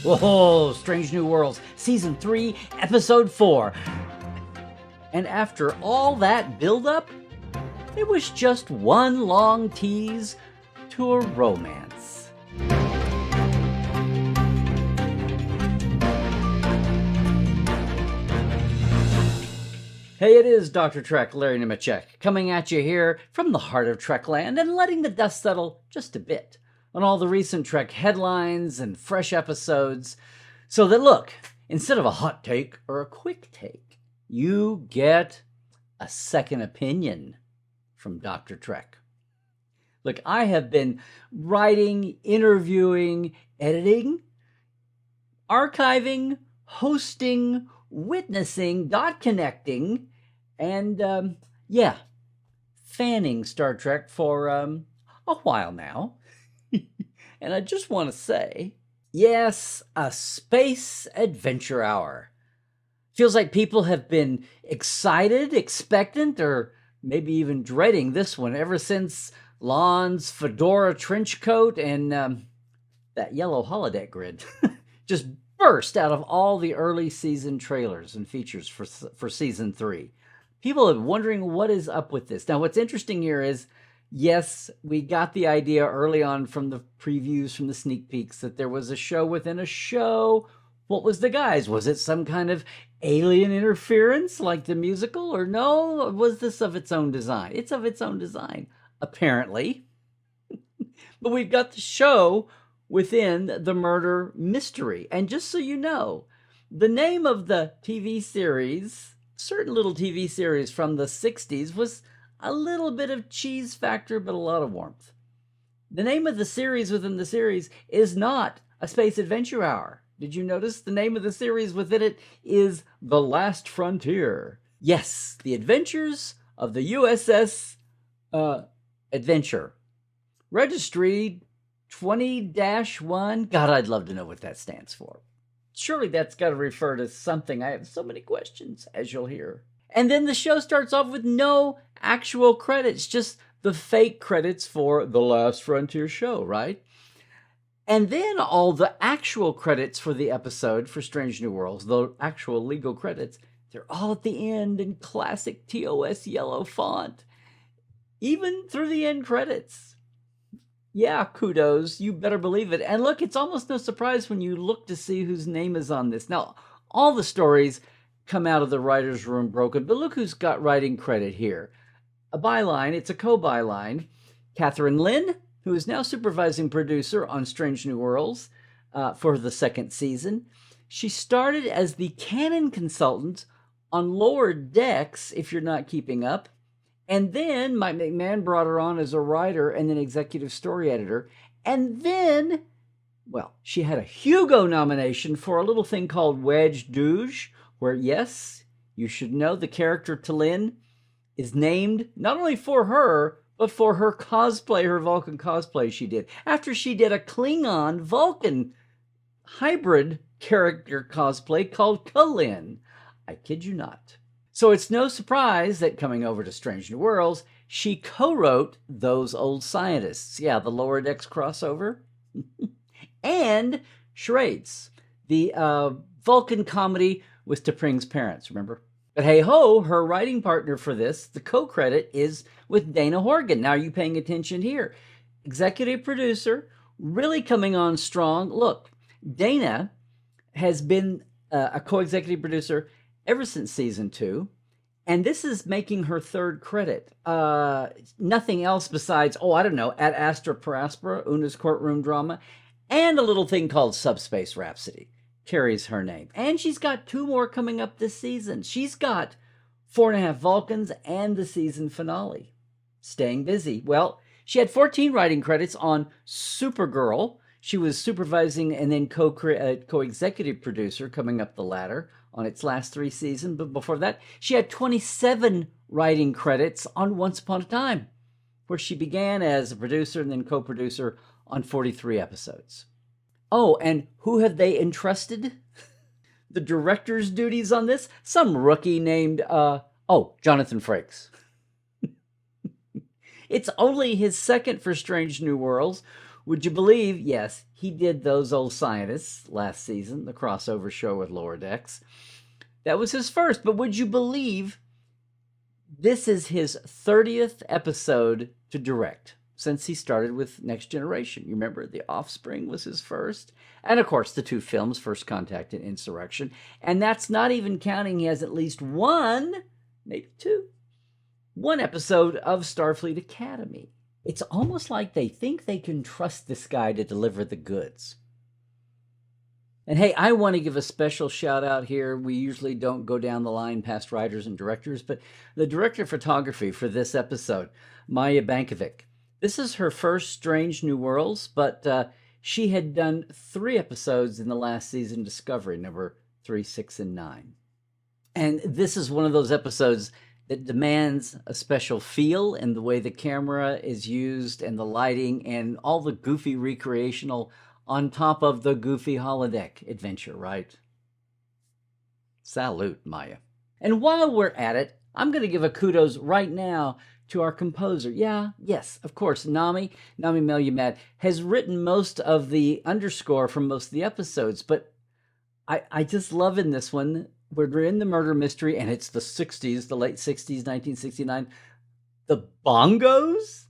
Whoa, Strange New Worlds, Season 3, Episode 4. And after all that build-up, it was just one long tease to a romance. Hey, it is Dr. Trek, Larry Nemecek, coming at you here from the heart of Trekland and letting the dust settle just a bit on all the recent Trek headlines and fresh episodes, so that, look, instead of a hot take or a quick take, you get a second opinion from Dr. Trek. Look, I have been writing, interviewing, editing, archiving, hosting, witnessing, dot connecting, and, fanning Star Trek for a while now. And I just want to say, yes, a space adventure hour. Feels like people have been excited, expectant, or maybe even dreading this one ever since Lon's fedora trench coat and that yellow holodeck grid just burst out of all the early season trailers and features for Season 3. People are wondering what is up with this. Now, what's interesting here is, yes, we got the idea early on from the previews, from the sneak peeks, that there was a show within a show. What was the guise? Was it some kind of alien interference like the musical? Or no, was this of its own design? It's of its own design, apparently. But we've got the show within the murder mystery. And just so you know, the name of the TV series, certain little TV series from the 60s, was a little bit of cheese factor, but a lot of warmth. The name of the series within the series is not A Space Adventure Hour. Did you notice the name of the series within it is The Last Frontier? Yes, the adventures of the USS Adventure. Registry 20-1. God, I'd love to know what that stands for. Surely that's got to refer to something. I have so many questions, as you'll hear. And then the show starts off with no actual credits, just the fake credits for The Last Frontier show, right? And then all the actual credits for the episode for Strange New Worlds, the actual legal credits, they're all at the end in classic TOS yellow font, even through the end credits. Yeah, kudos, you better believe it. And look, it's almost no surprise when you look to see whose name is on this. Now, all the stories come out of the writer's room broken, but look who's got writing credit here. A byline, it's a co-byline. Catherine Lynn, who is now supervising producer on Strange New Worlds for the second season. She started as the canon consultant on Lower Decks, if you're not keeping up. And then Mike McMahon brought her on as a writer and then executive story editor. And then, well, she had a Hugo nomination for a little thing called Wedge Douge, where, yes, you should know the character T'Lyn is named not only for her, but for her cosplay, her Vulcan cosplay she did. After she did a Klingon Vulcan hybrid character cosplay called K'Lyn. I kid you not. So it's no surprise that coming over to Strange New Worlds, she co-wrote Those Old Scientists. Yeah, the Lower Decks crossover. And Charades, the Vulcan comedy with T'Pring's parents, remember? But hey ho, her writing partner for this, the co-credit, is with Dana Horgan. Now, are you paying attention here? Executive producer, really coming on strong. Look, Dana has been a co-executive producer ever since Season 2, and this is making her third credit. Nothing else besides, Ad Astra per Aspera, Una's courtroom drama, and a little thing called Subspace Rhapsody carries her name. And she's got 2 more coming up this season. She's got 4.5 Vulcans and the season finale. Staying busy. Well, she had 14 writing credits on Supergirl. She was supervising and then co-executive producer coming up the ladder on its last 3 seasons. But before that, she had 27 writing credits on Once Upon a Time, where she began as a producer and then co-producer on 43 episodes. Oh, and who have they entrusted the director's duties on this? Some rookie named, Jonathan Frakes. It's only his second for Strange New Worlds. Would you believe? Yes, he did Those Old Scientists last season, the crossover show with Lower Decks. That was his first, but would you believe this is his 30th episode to direct since he started with Next Generation? You remember The Offspring was his first? And of course, the two films, First Contact and Insurrection. And that's not even counting he has at least one, maybe two, one episode of Starfleet Academy. It's almost like they think they can trust this guy to deliver the goods. And hey, I want to give a special shout out here. We usually don't go down the line past writers and directors, but the director of photography for this episode, Maya Bankovic. This is her first Strange New Worlds, but she had done 3 episodes in the last season, Discovery, number 3, 6, and 9. And this is one of those episodes that demands a special feel in the way the camera is used and the lighting and all the goofy recreational on top of the goofy holodeck adventure, right? Salute, Maya. And while we're at it, I'm going to give a kudos right now to our composer. Yes, of course, Nami Melyumad has written most of the underscore from most of the episodes, but I just love in this one, we're in the murder mystery, and it's the 60s, the late 60s, 1969. The bongos?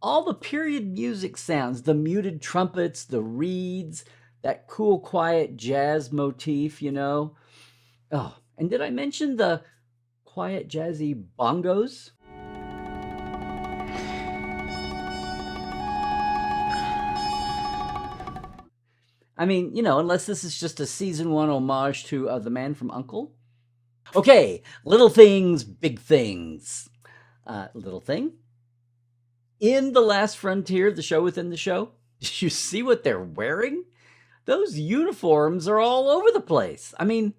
All the period music sounds, the muted trumpets, the reeds, that cool, quiet jazz motif, you know. Oh, and did I mention the quiet, jazzy bongos? I mean, you know, unless this is just a season 1 homage to The Man from U.N.C.L.E. Okay, little things, big things. Little thing. In The Last Frontier, the show within the show, did you see what they're wearing? Those uniforms are all over the place. I mean,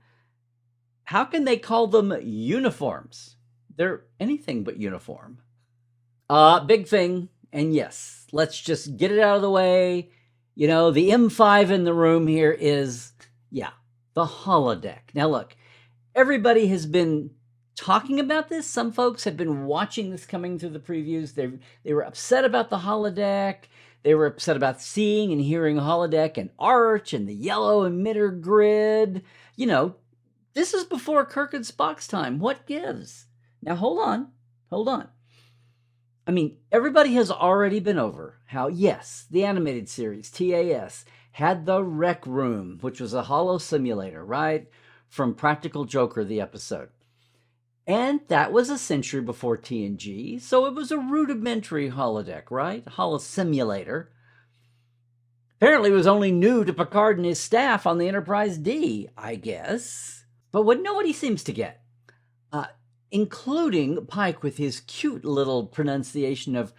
how can they call them uniforms? They're anything but uniform. Big thing, and yes, let's just get it out of the way. You know, the M5 in the room here is, the holodeck. Now look, everybody has been talking about this. Some folks have been watching this coming through the previews. They were upset about the holodeck. They were upset about seeing and hearing holodeck and arch and the yellow emitter grid. You know, this is before Kirk and Spock's time. What gives? Now, hold on. I mean, everybody has already been over how, yes, the animated series, TAS, had the Rec Room, which was a holo simulator, right? From Practical Joker, the episode. And that was a century before TNG, so it was a rudimentary holodeck, right? Holo simulator. Apparently it was only new to Picard and his staff on the Enterprise D, I guess. But what nobody seems to get, including Pike with his cute little pronunciation of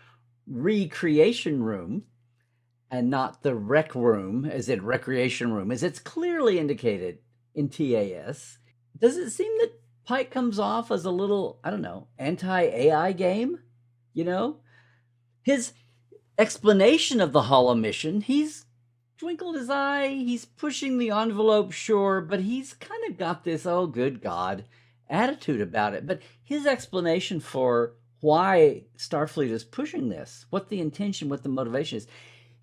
recreation room, and not the rec room, as in recreation room, as it's clearly indicated in TAS. Does it seem that Pike comes off as a little, I don't know, anti-AI game? You know? His explanation of the holo mission, he's twinkled his eye, he's pushing the envelope, sure, but he's kind of got this, oh, good God, attitude about it. But his explanation for why Starfleet is pushing this, what the intention, what the motivation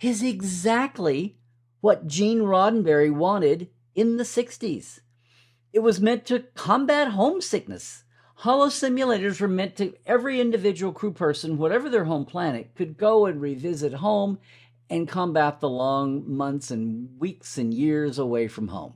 is exactly what Gene Roddenberry wanted in the 60s. It was meant to combat homesickness. Holo simulators were meant to, every individual crew person, whatever their home planet, could go and revisit home and combat the long months and weeks and years away from home.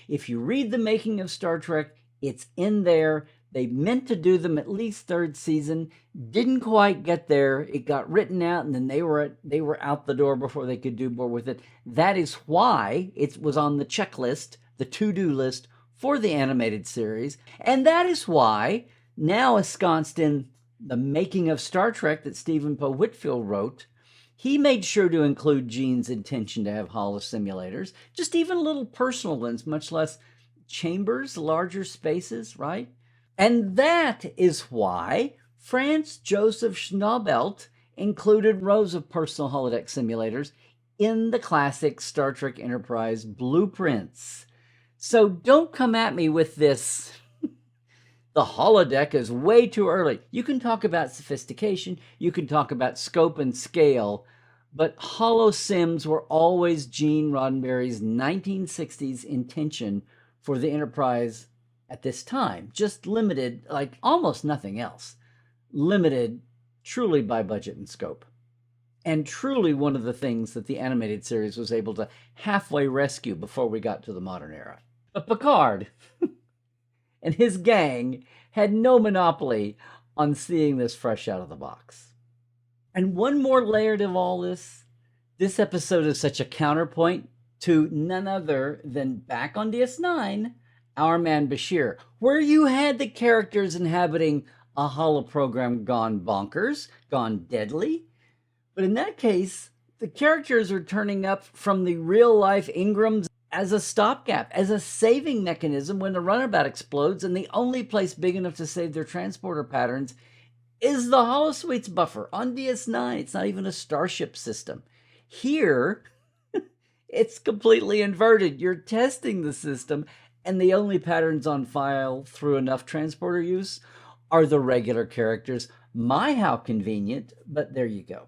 If you read the making of Star Trek, it's in there. They meant to do them at least 3rd season, didn't quite get there. It got written out, and then they were out the door before they could do more with it. That is why it was on the checklist, the to-do list for the animated series, and that is why, now ensconced in the making of Star Trek that Stephen Poe Whitfield wrote, he made sure to include Gene's intention to have holo simulators, just even little personal ones, much less chambers, larger spaces, right? And that is why Franz Joseph Schnabelt included rows of personal holodeck simulators in the classic Star Trek Enterprise blueprints. So don't come at me with this, the holodeck is way too early. You can talk about sophistication, you can talk about scope and scale, But holo sims were always Gene Roddenberry's 1960s intention for the Enterprise at this time, just limited, like almost nothing else, limited truly by budget and scope. And truly one of the things that the animated series was able to halfway rescue before we got to the modern era. But Picard and his gang had no monopoly on seeing this fresh out of the box. And one more layer to all this, this episode is such a counterpoint to none other than back on DS9, Our Man Bashir, where you had the characters inhabiting a holoprogram gone bonkers, gone deadly. But in that case, the characters are turning up from the real-life Ingrams as a stopgap, as a saving mechanism when the runabout explodes, and the only place big enough to save their transporter patterns is the holosuites buffer on DS9. It's not even a starship system. Here, it's completely inverted. You're testing the system, and the only patterns on file through enough transporter use are the regular characters. My, how convenient, but there you go.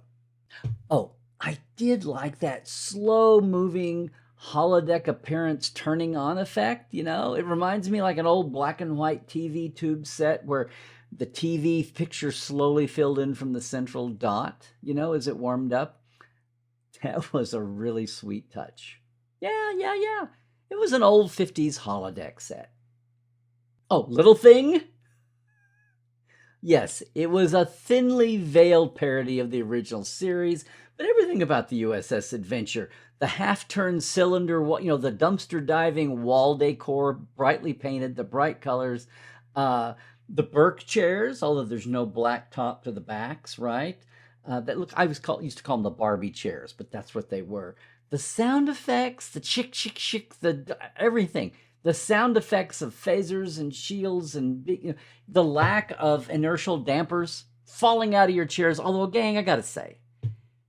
Oh, I did like that slow-moving holodeck appearance turning on effect. You know, it reminds me like an old black and white TV tube set where the TV picture slowly filled in from the central dot, you know, as it warmed up. That was a really sweet touch. Yeah. It was an old 50s holodeck set. Oh, little thing? Yes, it was a thinly veiled parody of the original series, but everything about the USS Adventure, the half-turn cylinder, you know, the dumpster diving wall decor, brightly painted, the bright colors, the Burke chairs, although there's no black top to the backs, right? That look, used to call them the Barbie chairs, but that's what they were. The sound effects, the chick, everything. The sound effects of phasers and shields and the lack of inertial dampers falling out of your chairs. Although, gang, I gotta say,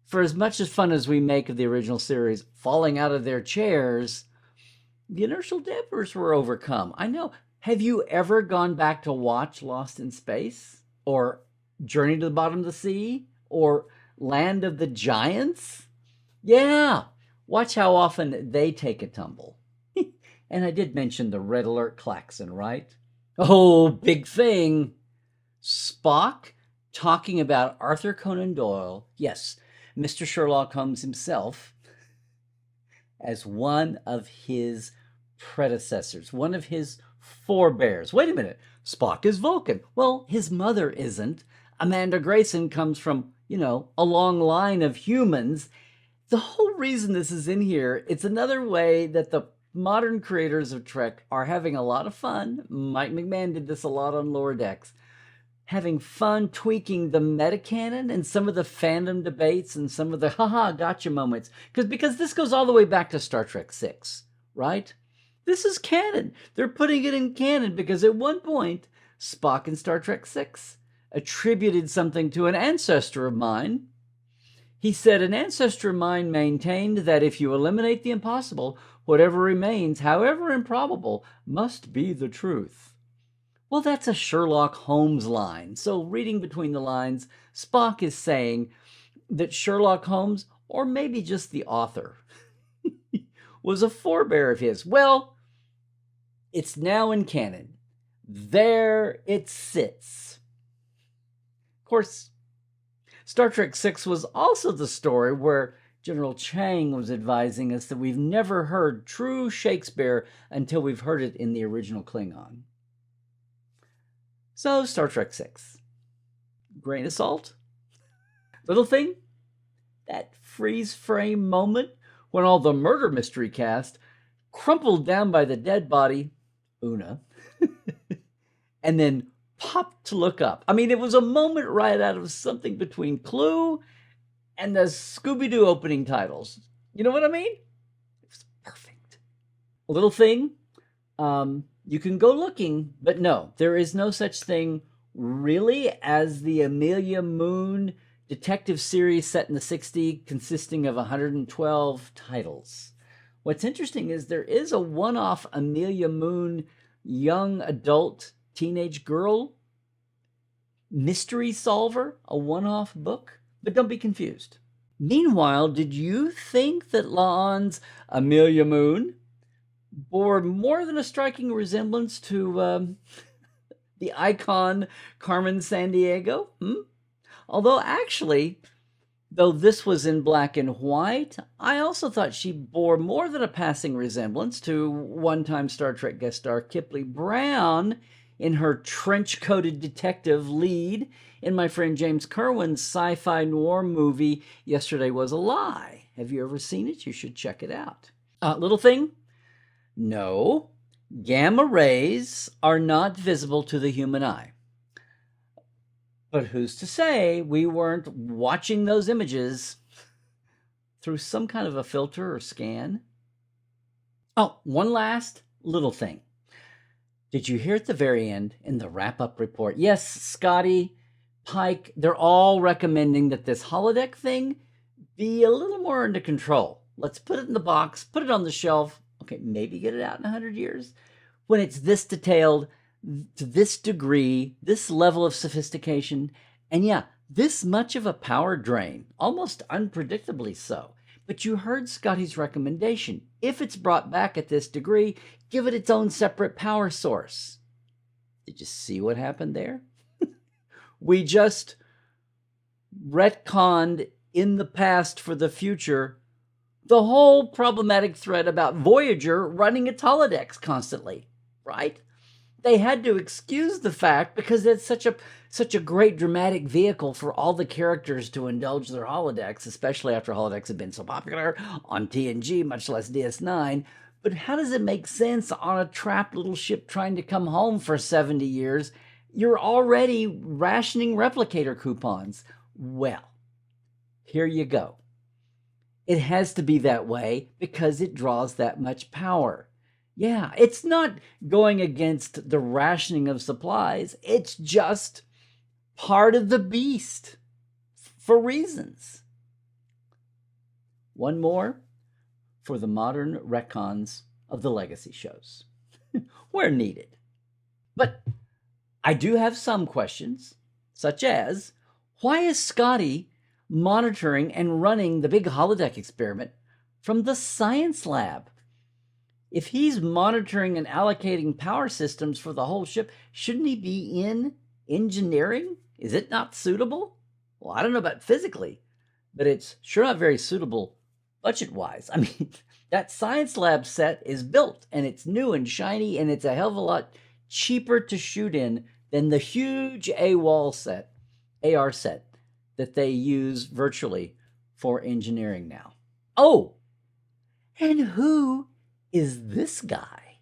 for as much as fun as we make of the original series falling out of their chairs, the inertial dampers were overcome. I know. Have you ever gone back to watch Lost in Space? Or Journey to the Bottom of the Sea? Or Land of the Giants? Yeah. Watch how often they take a tumble. And I did mention the red alert klaxon, right? Oh, big thing. Spock talking about Arthur Conan Doyle. Yes, Mr. Sherlock Holmes himself as one of his predecessors, one of his forebears. Wait a minute. Spock is Vulcan. Well, his mother isn't. Amanda Grayson comes from, you know, a long line of humans. The whole reason this is in here, it's another way that the modern creators of Trek are having a lot of fun. Mike McMahon did this a lot on Lower Decks. Having fun tweaking the metacanon and some of the fandom debates and some of the haha gotcha moments. Because this goes all the way back to Star Trek VI, right? This is canon. They're putting it in canon because at one point, Spock in Star Trek VI attributed something to an ancestor of mine. He said, an ancestor of mine maintained that if you eliminate the impossible, whatever remains, however improbable, must be the truth. Well, that's a Sherlock Holmes line. So reading between the lines, Spock is saying that Sherlock Holmes, or maybe just the author, was a forebear of his. Well, it's now in canon. There it sits. Of course, Star Trek VI was also the story where General Chang was advising us that we've never heard true Shakespeare until we've heard it in the original Klingon. So, Star Trek VI. Grain of salt? Little thing? That freeze frame moment when all the murder mystery cast crumpled down by the dead body, Una, and then popped to look up. I mean, it was a moment right out of something between Clue and the Scooby-Doo opening titles. You know what I mean? It was perfect. A little thing, you can go looking, but no, there is no such thing really as the Amelia Moon detective series set in the 60s consisting of 112 titles. What's interesting is there is a one-off Amelia Moon young adult teenage girl mystery solver, a one-off book, but don't be confused. Meanwhile, did you think that La'an's Amelia Moon bore more than a striking resemblance to the icon Carmen Sandiego? Although actually, though this was in black and white, I also thought she bore more than a passing resemblance to one-time Star Trek guest star Kipley Brown in her trench-coated detective lead in my friend James Kerwin's sci-fi noir movie Yesterday Was a Lie. Have you ever seen it? You should check it out. Little thing? No. Gamma rays are not visible to the human eye. But who's to say we weren't watching those images through some kind of a filter or scan? Oh, one last little thing. Did you hear at the very end in the wrap-up report? Yes, Scotty, Pike, they're all recommending that this holodeck thing be a little more under control. Let's put it in the box, put it on the shelf. Okay, maybe get it out in 100 years. When it's this detailed, to this degree, this level of sophistication, and yeah, this much of a power drain, almost unpredictably so. But you heard Scotty's recommendation. If it's brought back at this degree, give it its own separate power source. Did you see what happened there? We just retconned in the past for the future the whole problematic thread about Voyager running its holodecks constantly, right? They had to excuse the fact because it's such a great dramatic vehicle for all the characters to indulge their holodecks, especially after holodecks have been so popular on TNG, much less DS9. But how does it make sense on a trapped little ship trying to come home for 70 years? You're already rationing replicator coupons. Well, here you go. It has to be that way because it draws that much power. Yeah, it's not going against the rationing of supplies. It's just part of the beast for reasons. One more for the modern retcons of the legacy shows where needed. But I do have some questions, such as, why is Scotty monitoring and running the big holodeck experiment from the science lab? If he's monitoring and allocating power systems for the whole ship, shouldn't he be in engineering? Is it not suitable? Well, I don't know about physically, but it's sure not very suitable budget-wise. I mean, that science lab set is built, and it's new and shiny, and it's a hell of a lot cheaper to shoot in than the huge AR set that they use virtually for engineering now. Oh, and who is this guy?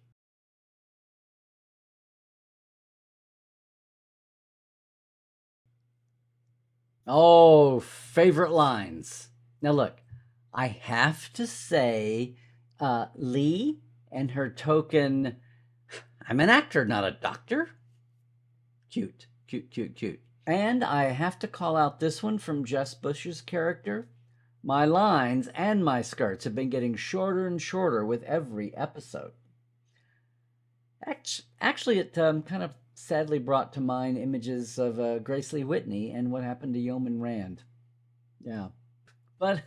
Oh, favorite lines. Now look, I have to say, Lee and her token, I'm an actor, not a doctor. Cute, cute, cute, cute. And I have to call out this one from Jess Bush's character. My lines and my skirts have been getting shorter and shorter with every episode. Actually, it kind of sadly brought to mind images of Grace Lee Whitney and what happened to Yeoman Rand. Yeah. But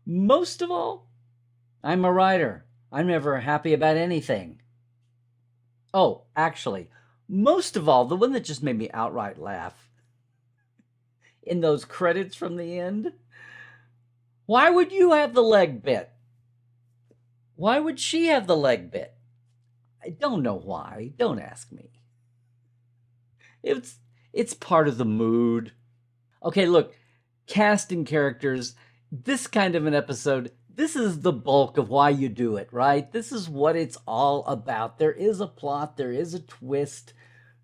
most of all, I'm a writer. I'm never happy about anything. Oh, actually, most of all, the one that just made me outright laugh in those credits from the end. Why would you have the leg bit? Why would she have the leg bit? I don't know why. Don't ask me. It's part of the mood. Okay, look, casting characters, this kind of an episode, this is the bulk of why you do it, right? This is what it's all about. There is a plot, there is a twist,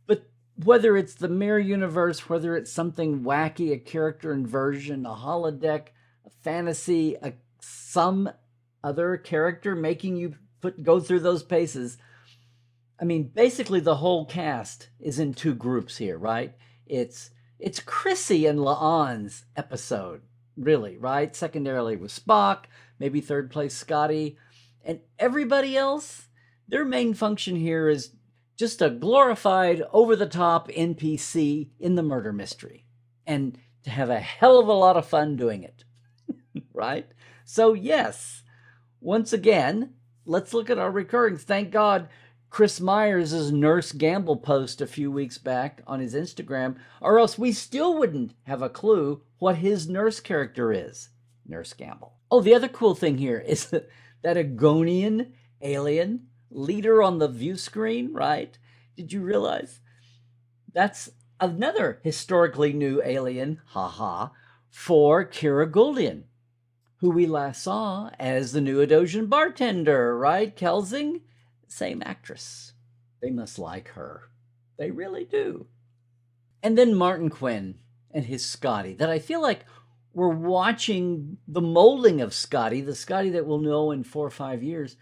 but whether it's the mirror universe, whether it's something wacky, a character inversion, a holodeck, a fantasy, some other character making you go through those paces. I mean, basically the whole cast is in two groups here, right? It's Chrissy and La'an's episode, really, right? Secondarily with Spock, maybe third place Scotty, and everybody else, their main function here is just a glorified, over-the-top NPC in the murder mystery. And to have a hell of a lot of fun doing it, right? So, yes, once again, let's look at our recurrings. Thank God Chris Myers' Nurse Gamble post a few weeks back on his Instagram, or else we still wouldn't have a clue what his nurse character is, Nurse Gamble. Oh, the other cool thing here is that Agonian alien leader on the view screen, right? Did you realize? That's another historically new alien, haha, for Kira Guldian, who we last saw as the new Adosian bartender, right? Kelsing, same actress. They must like her. They really do. And then Martin Quinn and his Scotty, that I feel like we're watching the molding of Scotty, the Scotty that we'll know in 4 or 5 years.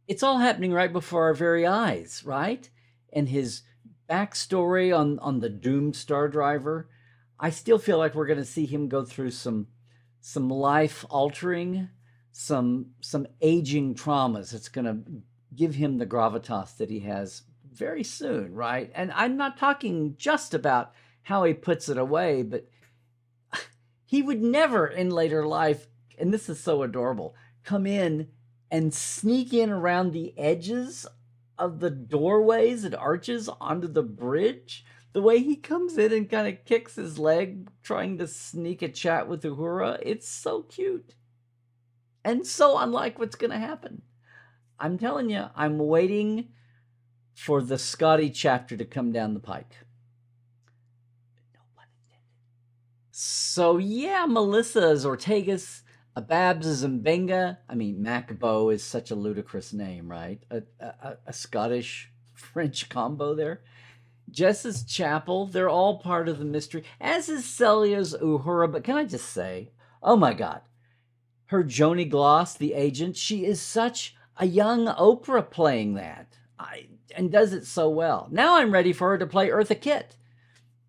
It's all happening right before our very eyes, right? And his backstory on the doomed Star Driver, I still feel like we're going to see him go through some life altering, some aging traumas. It's going to give him the gravitas that he has very soon, right? And I'm not talking just about how he puts it away, but he would never in later life, and this is so adorable, come in and sneak in around the edges of the doorways and arches onto the bridge. The way he comes in and kind of kicks his leg, trying to sneak a chat with Uhura, it's so cute. And so unlike what's going to happen. I'm telling you, I'm waiting for the Scotty chapter to come down the pike. No pun intended. So yeah, Melissa is Ortegas, Babs is Mbenga. I mean, Macbo is such a ludicrous name, right? A Scottish-French combo there. Jess is Chapel. They're all part of the mystery, as is Celia's Uhura. But can I just say, oh my God, her Joni Gloss, the agent, she is such a young Oprah playing that, and does it so well. Now I'm ready for her to play Eartha Kitt,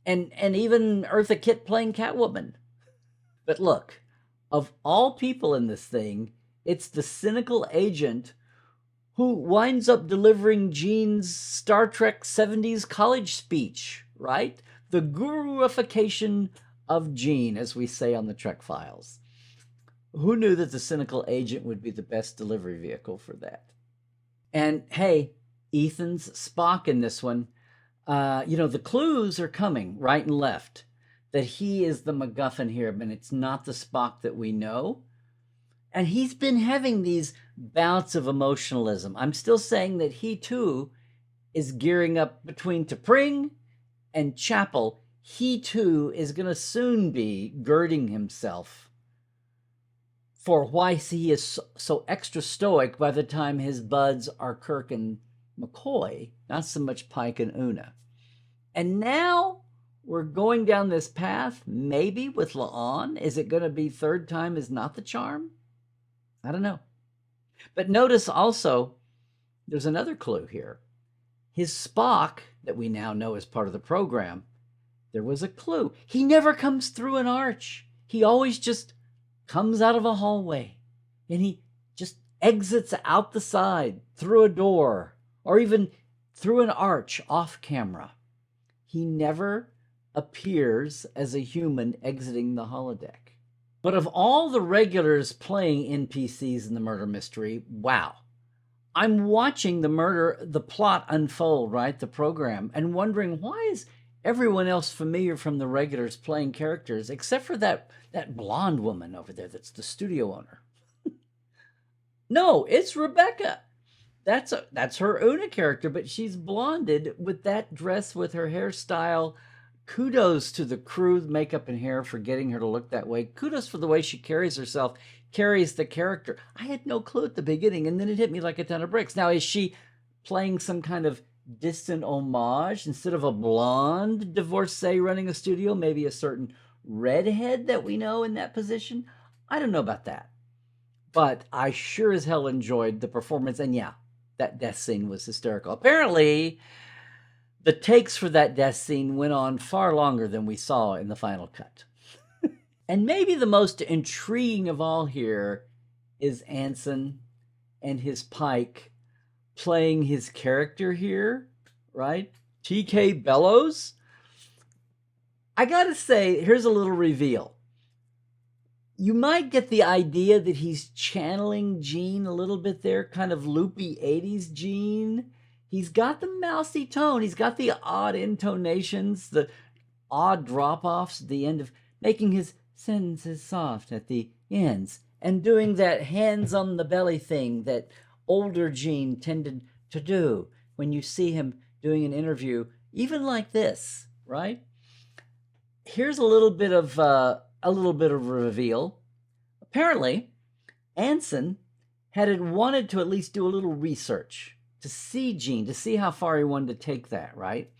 and even Eartha Kitt playing Catwoman. But look, of all people in this thing, it's the cynical agent who winds up delivering Jean's Star Trek 70s college speech, right? The guruification of Jean, as we say on the Trek Files. Who knew that the cynical agent would be the best delivery vehicle for that? And hey, Ethan's Spock in this one. The clues are coming right and left that he is the MacGuffin here, but it's not the Spock that we know. And he's been having these bouts of emotionalism. I'm still saying that he too is gearing up between T'Pring and Chapel. He too is going to soon be girding himself for why he is so extra stoic by the time his buds are Kirk and McCoy, not so much Pike and Una. And now we're going down this path, maybe with La'an. Is it going to be third time is not the charm? I don't know. But notice also, there's another clue here. His Spock, that we now know is part of the program, there was a clue. He never comes through an arch. He always just comes out of a hallway, and he just exits out the side, through a door, or even through an arch off camera. He never appears as a human exiting the holodeck. But of all the regulars playing NPCs in the murder mystery, wow. I'm watching the plot unfold, right? The program, and wondering, why is everyone else familiar from the regulars playing characters, except for that blonde woman over there that's the studio owner? No, it's Rebecca. That's her Una character, but she's blonded with that dress, with her hairstyle. Kudos to the crew, makeup and hair, for getting her to look that way. Kudos for the way she carries herself, carries the character. I had no clue at the beginning, and then it hit me like a ton of bricks. Now, is she playing some kind of distant homage instead of a blonde divorcee running a studio? Maybe a certain redhead that we know in that position? I don't know about that. But I sure as hell enjoyed the performance. And yeah, that death scene was hysterical. Apparently, the takes for that death scene went on far longer than we saw in the final cut. And maybe the most intriguing of all here is Anson and his Pike playing his character here, right? TK Bellows. I gotta say, here's a little reveal. You might get the idea that he's channeling Gene a little bit there, kind of loopy 80s Gene. He's got the mousy tone, he's got the odd intonations, the odd drop-offs at the end of making his sentences soft at the ends, and doing that hands on the belly thing that older Gene tended to do when you see him doing an interview, even like this, right? Here's a little bit of reveal. Apparently, Anson had wanted to at least do a little research to see Gene, to see how far he wanted to take that, right?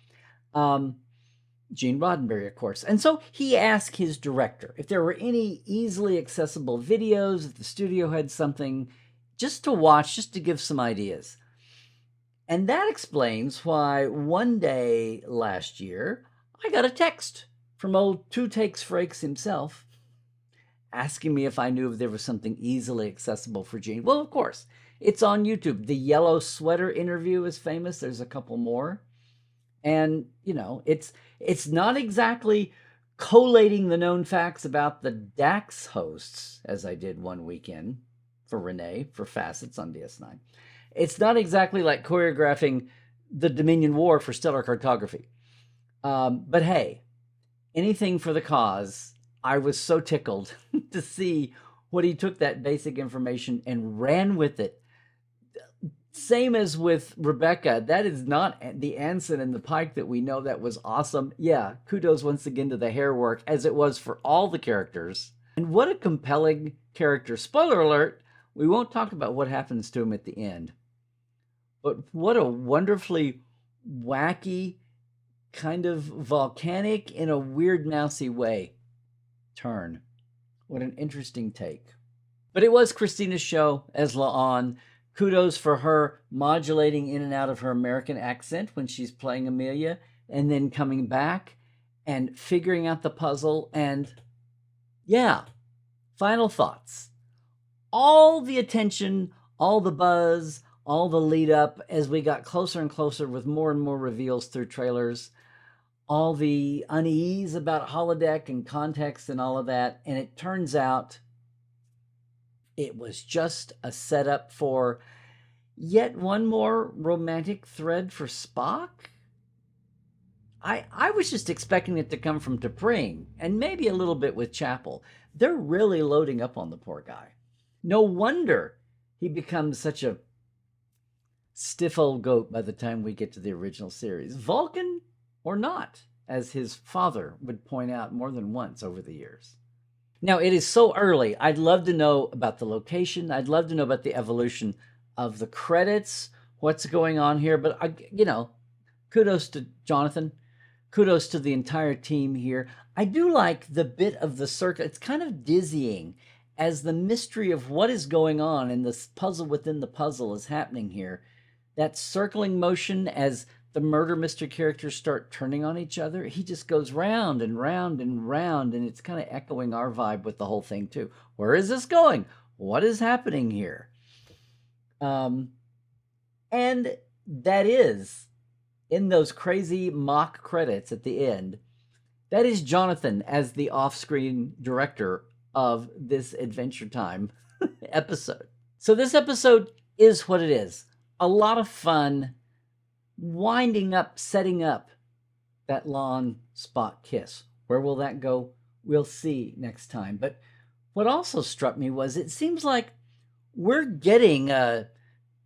Gene Roddenberry, of course. And so he asked his director if there were any easily accessible videos, if the studio had something just to watch, just to give some ideas. And that explains why one day last year, I got a text from old Two Takes Frakes himself, asking me if I knew if there was something easily accessible for Gene. Well, of course, it's on YouTube. The yellow sweater interview is famous. There's a couple more. And, you know, it's not exactly collating the known facts about the DAX hosts, as I did one weekend for Renee, for Facets on DS9. It's not exactly like choreographing the Dominion War for stellar cartography. But hey, anything for the cause. I was so tickled to see what he took that basic information and ran with it. Same as with Rebecca, that is not the Anson and the Pike that we know. That was awesome. Yeah, kudos once again to the hair work, as it was for all the characters. And what a compelling character. Spoiler alert, we won't talk about what happens to him at the end. But what a wonderfully wacky, kind of volcanic, in a weird, mousy way, turn. What an interesting take. But it was Christina's show as La'an. Kudos for her modulating in and out of her American accent when she's playing Amelia, and then coming back and figuring out the puzzle. And yeah, final thoughts. All the attention, all the buzz, all the lead up as we got closer and closer with more and more reveals through trailers, all the unease about holodeck and context and all of that. And it turns out it was just a setup for yet one more romantic thread for Spock. I was just expecting it to come from T'Pring, and maybe a little bit with Chapel. They're really loading up on the poor guy. No wonder he becomes such a stiff old goat by the time we get to the original series. Vulcan or not, as his father would point out more than once over the years. Now, it is so early. I'd love to know about the location. I'd love to know about the evolution of the credits, what's going on here. But, kudos to Jonathan. Kudos to the entire team here. I do like the bit of the circle. It's kind of dizzying as the mystery of what is going on and this puzzle within the puzzle is happening here. That circling motion as the murder mystery characters start turning on each other, he just goes round and round and round, and it's kind of echoing our vibe with the whole thing too. Where is this going? What is happening here? And that is, in those crazy mock credits at the end, that is Jonathan as the off-screen director of this Adventure Time episode. So this episode is what it is. A lot of fun, winding up, setting up that La'an Spock kiss. Where will that go? We'll see next time. But what also struck me was it seems like we're getting a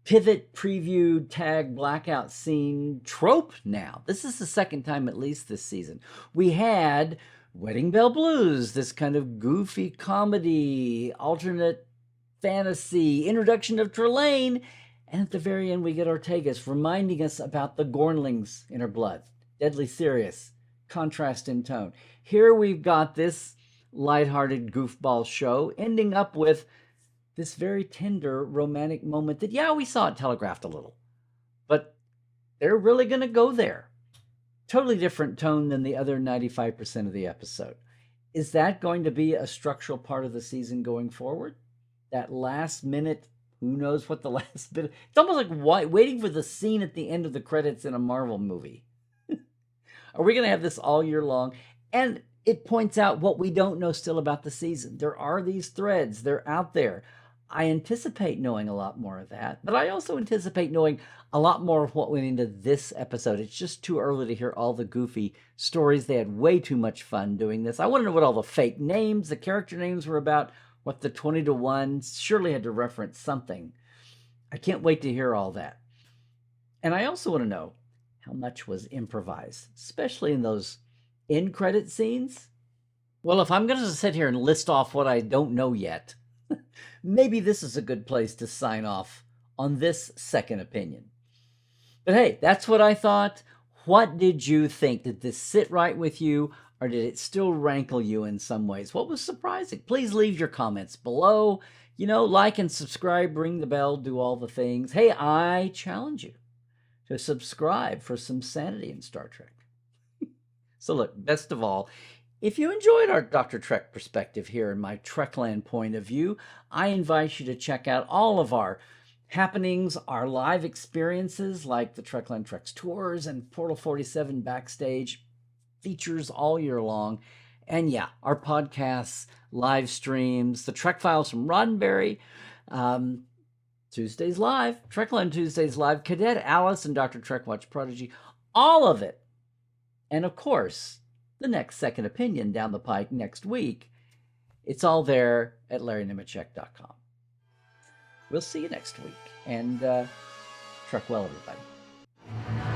pivot, preview, tag, blackout scene trope now. This is the second time at least this season. We had Wedding Bell Blues, this kind of goofy comedy, alternate fantasy, introduction of Trelane, and at the very end we get Ortegas reminding us about the Gornlings in her blood. Deadly serious, contrast in tone. Here we've got this lighthearted goofball show ending up with this very tender romantic moment that, yeah, we saw it telegraphed a little, but they're really going to go there. Totally different tone than the other 95% of the episode. Is that going to be a structural part of the season going forward? That last minute, who knows what the last bit... It's almost like waiting for the scene at the end of the credits in a Marvel movie. Are we going to have this all year long? And it points out what we don't know still about the season. There are these threads, they're out there. I anticipate knowing a lot more of that, but I also anticipate knowing a lot more of what went into this episode. It's just too early to hear all the goofy stories. They had way too much fun doing this. I want to know what all the fake names, the character names were about, what the 20 to 1 surely had to reference something. I can't wait to hear all that. And I also want to know how much was improvised, especially in those end credit scenes. Well, if I'm going to sit here and list off what I don't know yet, maybe this is a good place to sign off on this second opinion. But hey, that's what I thought. What did you think? Did this sit right with you, or did it still rankle you in some ways? What was surprising? Please leave your comments below. Like and subscribe, ring the bell, do all the things. Hey, I challenge you to subscribe for some sanity in Star Trek. So look, best of all, if you enjoyed our Dr. Trek perspective here in my Trekland point of view, I invite you to check out all of our happenings, our live experiences like the Trekland Treks tours and Portal 47 backstage features all year long. And yeah, our podcasts, live streams, the Trek Files from Roddenberry, Tuesdays Live, Trekland Tuesdays Live, Cadet Alice and Dr. Trek Watch Prodigy, all of it. And of course, the next second opinion down the pike next week. It's all there at LarryNemecek.com. We'll see you next week, and Trek well, everybody.